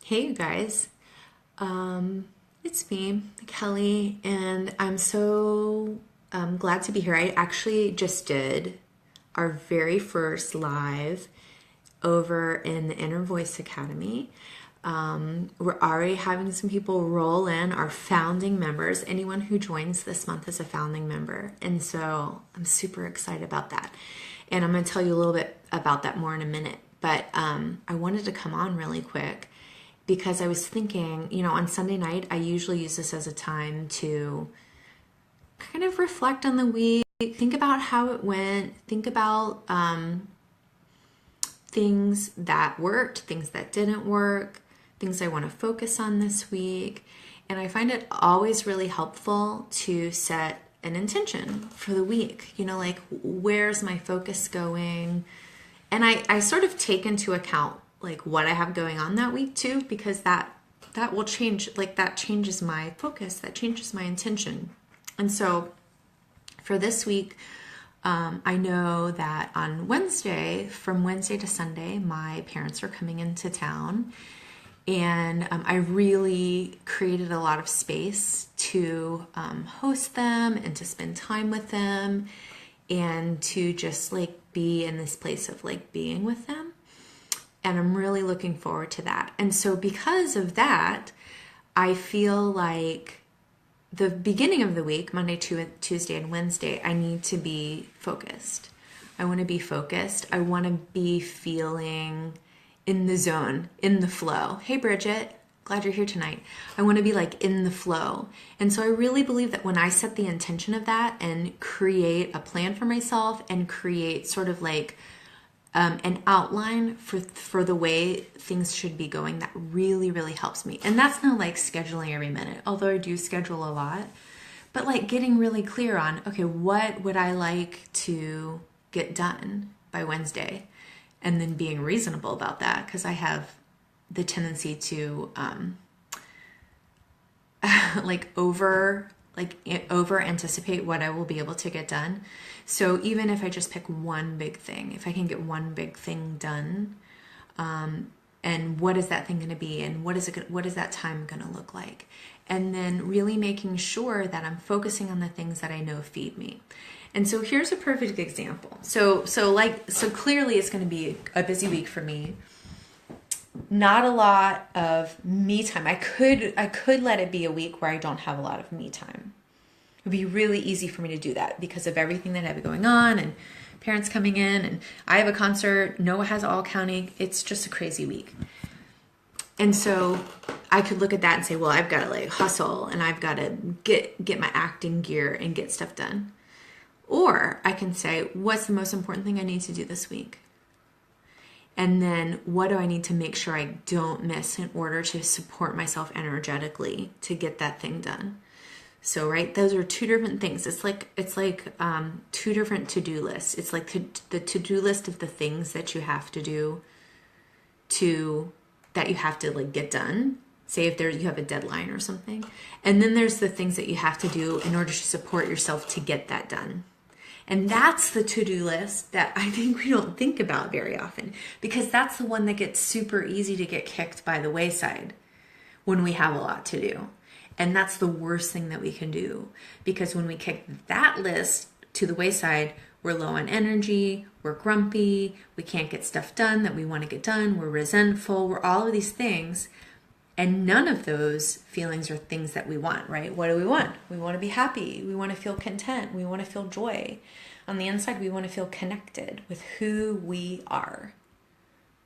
Hey, you guys. It's me, Kelly, and I'm so glad to be here. I actually just did our very first live over in the Inner Voice Academy. We're already having some people roll in, our founding members. Anyone who joins this month is a founding member. And so I'm super excited about that. And I'm going to tell you a little bit about that more in a minute. But I wanted to come on really quick because I was thinking, on Sunday night, I usually use this as a time to kind of reflect on the week, think about how it went, think about things that worked, things that didn't work, things I want to focus on this week. And I find it always really helpful to set an intention for the week, like where's my focus going? And I sort of take into account like what I have going on that week too, because that will change, like that changes my focus, that changes my intention. And so for this week, I know that on Wednesday, from Wednesday to Sunday, my parents are coming into town, and I really created a lot of space to host them and to spend time with them and to just like be in this place of like being with them. And I'm really looking forward to that. And so because of that, I feel like the beginning of the week, Monday, Tuesday, and Wednesday, I need to be focused. I want to be focused. I want to be feeling in the zone, in the flow. Hey, Bridget, glad you're here tonight. I want to be like in the flow. And so I really believe that when I set the intention of that and create a plan for myself and create sort of like an outline for the way things should be going, that really, really helps me. And that's not like scheduling every minute, although I do schedule a lot, but like getting really clear on, okay, what would I like to get done by Wednesday? And then being reasonable about that, because I have the tendency to over anticipate what I will be able to get done. So even if I just pick one big thing, if I can get one big thing done, and what is that thing going to be, and what is that time going to look like, and then really making sure that I'm focusing on the things that I know feed me. And so here's a perfect example. So clearly it's going to be a busy week for me. Not a lot of me time. I could let it be a week where I don't have a lot of me time. It would be really easy for me to do that because of everything that I have going on and parents coming in, and I have a concert. Noah has all county. It's just a crazy week. And so I could look at that and say, well, I've got to like hustle and I've got to get my acting gear and get stuff done. Or I can say, what's the most important thing I need to do this week? And then what do I need to make sure I don't miss in order to support myself energetically to get that thing done? So, right, those are two different things. It's like two different to-do lists. It's like the to-do list of the things that you have to do that you have to like get done. Say if you have a deadline or something. And then there's the things that you have to do in order to support yourself to get that done. And that's the to-do list that I think we don't think about very often, because that's the one that gets super easy to get kicked by the wayside when we have a lot to do. And that's the worst thing that we can do, because when we kick that list to the wayside, we're low on energy, we're grumpy, we can't get stuff done that we want to get done, we're resentful, we're all of these things. And none of those feelings are things that we want, right? What do we want? We want to be happy. We want to feel content. We want to feel joy. On the inside, we want to feel connected with who we are,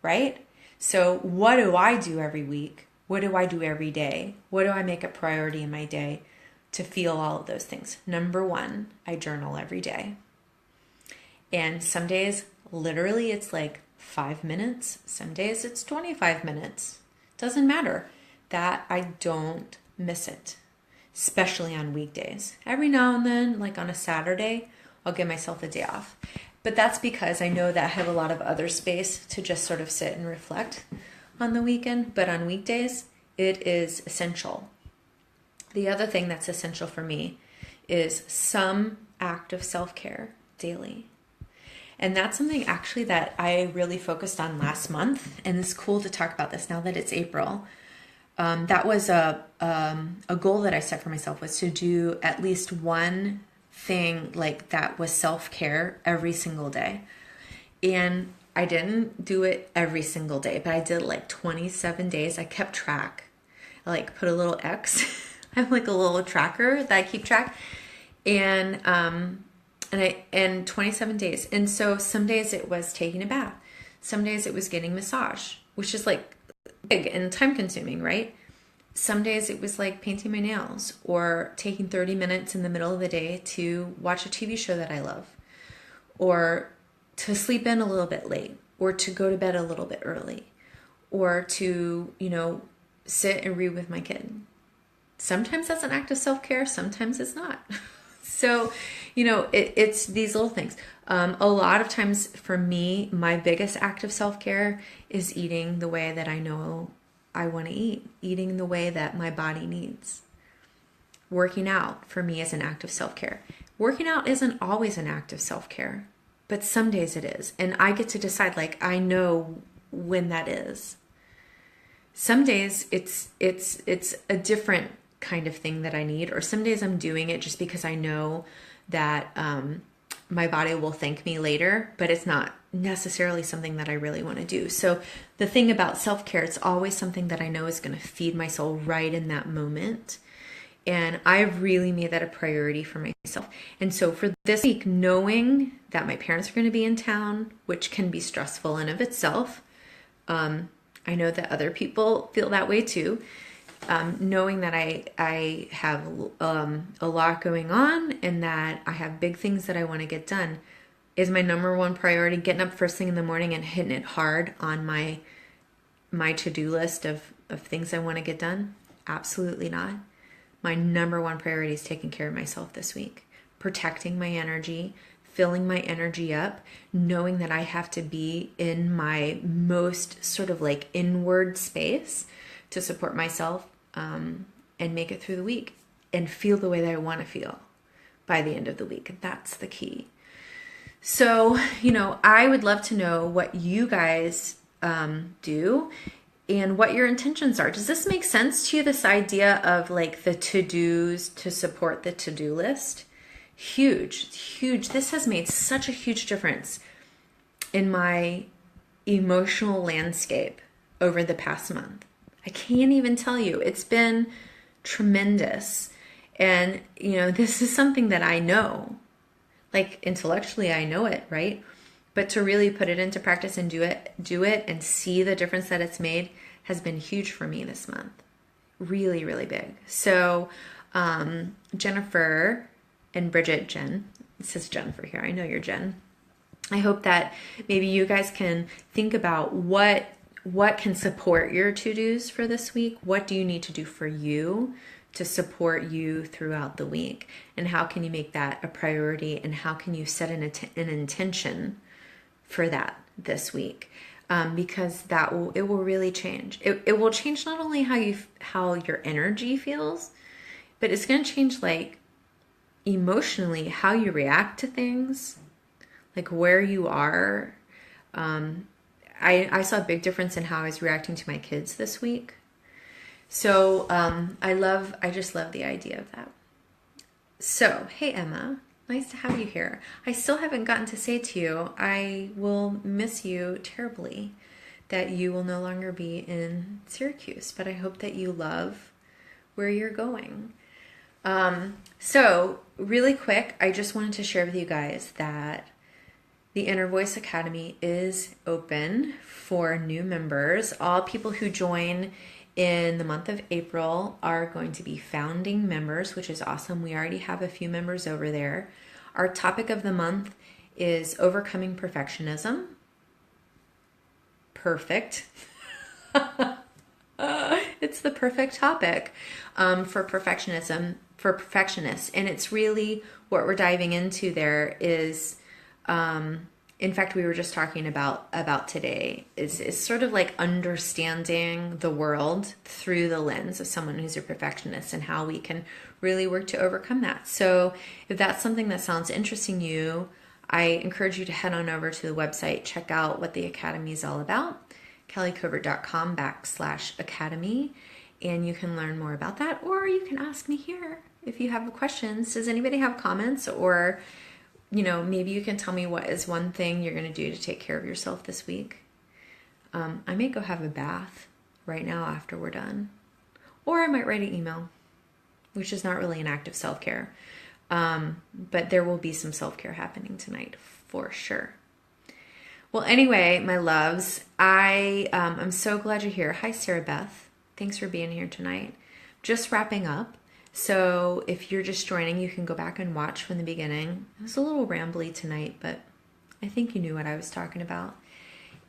right? So what do I do every week? What do I do every day? What do I make a priority in my day to feel all of those things? Number one, I journal every day. And some days, literally, it's like 5 minutes. Some days it's 25 minutes. Doesn't matter. That I don't miss it, especially on weekdays. Every now and then, like on a Saturday, I'll give myself a day off. But that's because I know that I have a lot of other space to just sort of sit and reflect on the weekend. But on weekdays, it is essential. The other thing that's essential for me is some act of self-care daily. And that's something actually that I really focused on last month. And it's cool to talk about this now that it's April. That was a goal that I set for myself, was to do at least one thing like that was self-care every single day. And I didn't do it every single day, but I did like 27 days. I kept track. I like put a little X. I have like a little tracker that I keep track. And 27 days. And so some days it was taking a bath. Some days it was getting massage, which is like big and time consuming, right? Some days it was like painting my nails or taking 30 minutes in the middle of the day to watch a TV show that I love, or to sleep in a little bit late, or to go to bed a little bit early, or to, sit and read with my kid. Sometimes that's an act of self-care, sometimes it's not. So, it's these little things. A lot of times for me, my biggest act of self-care is eating the way that I know I want to eat, eating the way that my body needs. Working out for me is an act of self-care. Working out isn't always an act of self-care, but some days it is. And I get to decide, like, I know when that is. Some days it's a different kind of thing that I need, or some days I'm doing it just because I know that my body will thank me later, but it's not necessarily something that I really want to do. So the thing about self-care, it's always something that I know is going to feed my soul right in that moment. And I've really made that a priority for myself. And so for this week, knowing that my parents are going to be in town, which can be stressful in of itself, I know that other people feel that way too. Knowing that I have a lot going on and that I have big things that I want to get done is my number one priority. Getting up first thing in the morning and hitting it hard on my to-do list of things I want to get done? Absolutely not. My number one priority is taking care of myself this week, protecting my energy, filling my energy up, knowing that I have to be in my most sort of like inward space to support myself and make it through the week and feel the way that I want to feel by the end of the week. That's the key. So, I would love to know what you guys do and what your intentions are. Does this make sense to you, this idea of like the to-dos to support the to-do list? Huge. This has made such a huge difference in my emotional landscape over the past month. I can't even tell you. It's been tremendous. And, this is something that I know. Like intellectually, I know it, right? But to really put it into practice and do it and see the difference that it's made has been huge for me this month. Really, really big. So, Jennifer and Bridget, it says Jennifer here. I know you're Jen. I hope that maybe you guys can think about what can support your to-dos for this week. What do you need to do for you to support you throughout the week? And how can you make that a priority? And how can you set an intention for that this week? Because it will really change. It will change not only how your energy feels, but it's going to change like emotionally how you react to things, like where you are. I saw a big difference in how I was reacting to my kids this week. So I just love the idea of that. So, hey Emma, nice to have you here. I still haven't gotten to say to you, I will miss you terribly, that you will no longer be in Syracuse, but I hope that you love where you're going. So really quick, I just wanted to share with you guys that the Inner Voice Academy is open for new members. All people who join in the month of April are going to be founding members, which is awesome. We already have a few members over there. Our topic of the month is overcoming perfectionism. Perfect. It's the perfect topic for perfectionists. And it's really what we're diving into there is, in fact, we were just talking about today is sort of like understanding the world through the lens of someone who's a perfectionist and how we can really work to overcome that. So if that's something that sounds interesting to you, I encourage you to head on over to the website, check out what the Academy is all about, kellycovert.com/academy. and you can learn more about that, or you can ask me here if you have questions. Does anybody have comments? Or, maybe you can tell me what is one thing you're going to do to take care of yourself this week. I may go have a bath right now after we're done, or I might write an email, which is not really an act of self-care. But there will be some self-care happening tonight for sure. Well, anyway, my loves, I'm so glad you're here. Hi, Sarah Beth. Thanks for being here tonight. Just wrapping up. So if you're just joining, you can go back and watch from the beginning. It was a little rambly tonight, but I think you knew what I was talking about.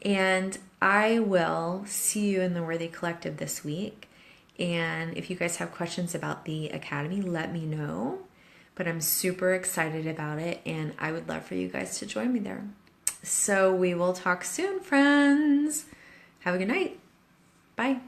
And I will see you in the Worthy Collective this week. And if you guys have questions about the Academy, let me know. But I'm super excited about it, and I would love for you guys to join me there. So we will talk soon, friends. Have a good night. Bye.